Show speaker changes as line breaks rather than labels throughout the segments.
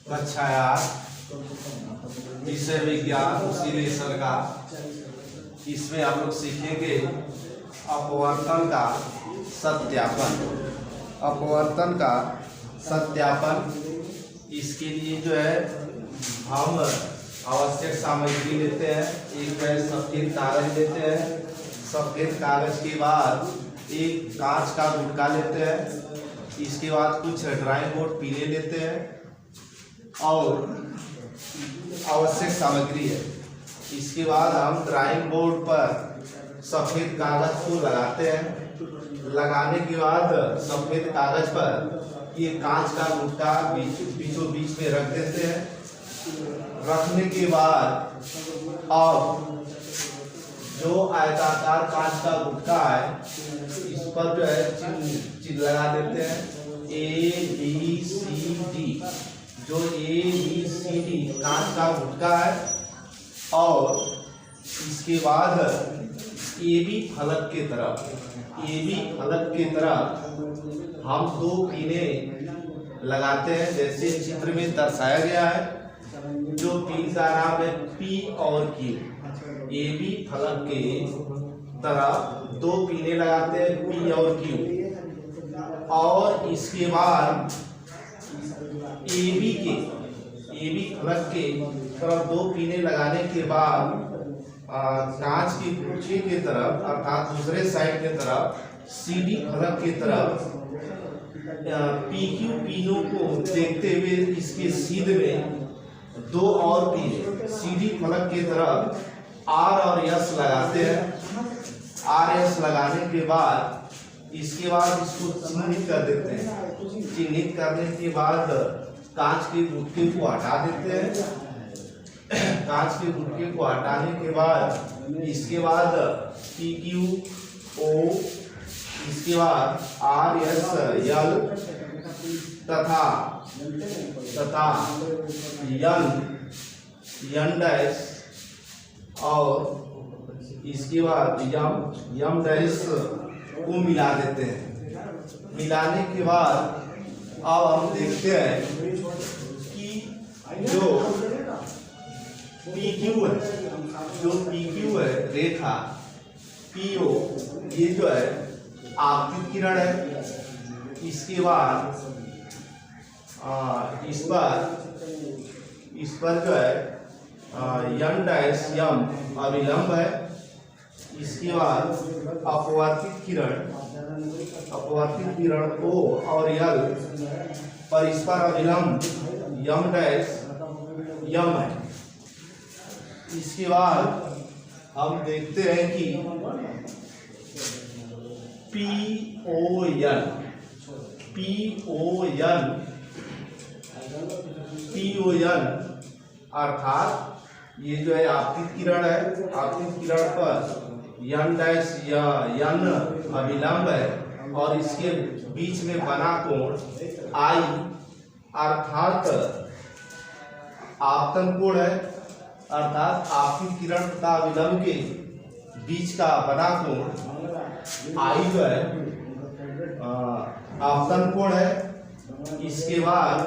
कक्षा 8 विषय विज्ञान विश्लेषण का। इसमें हम लोग सीखेंगे अपवर्तन का सत्यापन। अपवर्तन का सत्यापन, इसके लिए जो है हम आवश्यक सामग्री लेते हैं। एक है सफेद कागज लेते हैं। सफेद कागज के बाद एक कांच का गुटका लेते हैं। इसके बाद कुछ ड्राइंग बोर्ड पीले लेते हैं और आवश्यक सामग्री है। इसके बाद हम ड्राइंग बोर्ड पर सफेद कागज को लगाते हैं। लगाने के बाद सफेद कागज पर ये कांच का गुटका बीचों बीच में रख देते हैं। रखने के बाद अब जो आयताकार कांच का गुटका है इस पर जो है चिन्ह लगा देते हैं ABCD। जो ABCD कांच का गुटका है और इसके बाद AB फलक के तरफ हम दो पीने लगाते हैं, जैसे चित्र में दर्शाया गया है। जो पीन का नाम है P और Q। AB फलक के तरफ दो पीने लगाते हैं P और Q, और इसके बाद AB फलक के तरफ दो पीने लगाने के बाद कांच के गुच्छे के तरफ अर्थात दूसरे साइड के तरफ CD फलक के तरफ PQ पीनों को देखते हुए इसके सीध में दो और पीने CD फलक के तरफ R और S लगाते हैं। RS लगाने के बाद इसके बाद इसको चिन्हित कर देते हैं। चिन्हित करने के बाद कांच के गुटके को हटा देते हैं। कांच के गुटके को हटाने के बाद इसके बाद PQ O, इसके बाद RS L तथा N डैश और इसके बाद यम डैश को मिला देते हैं। मिलाने के बाद अब हम देखते हैं कि जो PQ है रेखा PO, ये जो है आपतित किरण है। इसके बाद इस पर जो है N डैश M अविलंब है। इसके बाद अपवर्तित किरण O और L पर इस पर अविलंब M डैश M है। इसके बाद हम देखते हैं कि PON अर्थात ये जो है आपतित किरण है। आपतित किरण पर N डैश N अविलंब है और इसके बीच में बना कोण I अर्थात आपतन कोण है। अर्थात आपतित किरण तथा अविलंब के बीच का बना कोण I जो है आपतन कोण है। इसके बाद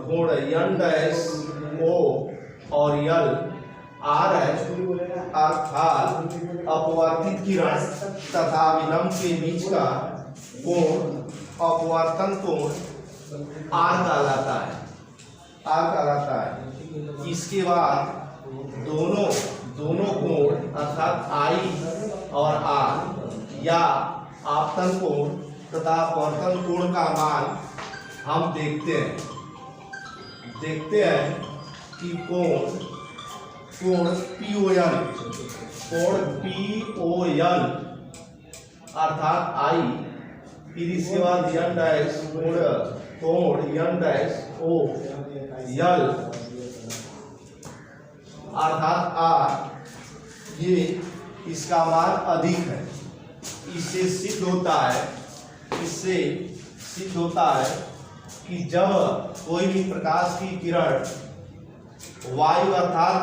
कोण N डैश O और L R है, अर्थात अपवर्तित किरण तथा अविलंब के बीच का कोण अपवर्तन कोण R कहलाता है। इसके बाद दोनों कोण अर्थात I और R या आपतन कोण तथा अपवर्तन कोण का मान हम देखते हैं कि कोण PON अर्थात I, फिर इसके बाद N डैश कोण N डैश O L अर्थात R, ये इसका मान अधिक है। इससे सिद्ध होता है कि जब कोई भी प्रकाश की किरण वायु अर्थात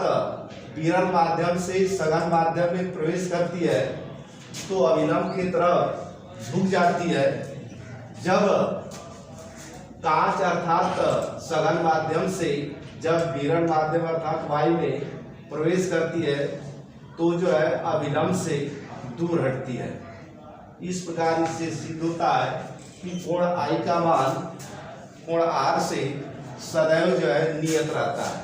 विरल माध्यम से सघन माध्यम में प्रवेश करती है तो अविलंब की तरफ झुक जाती है। जब कांच अर्थात सघन माध्यम से जब विकिरण माध्यम अर्थात वायु में प्रवेश करती है तो जो है अभिलंब से दूर हटती है। इस प्रकार इससे सिद्ध होता है कि कोण I का मान कोण R से सदैव जो है नियत रहता है।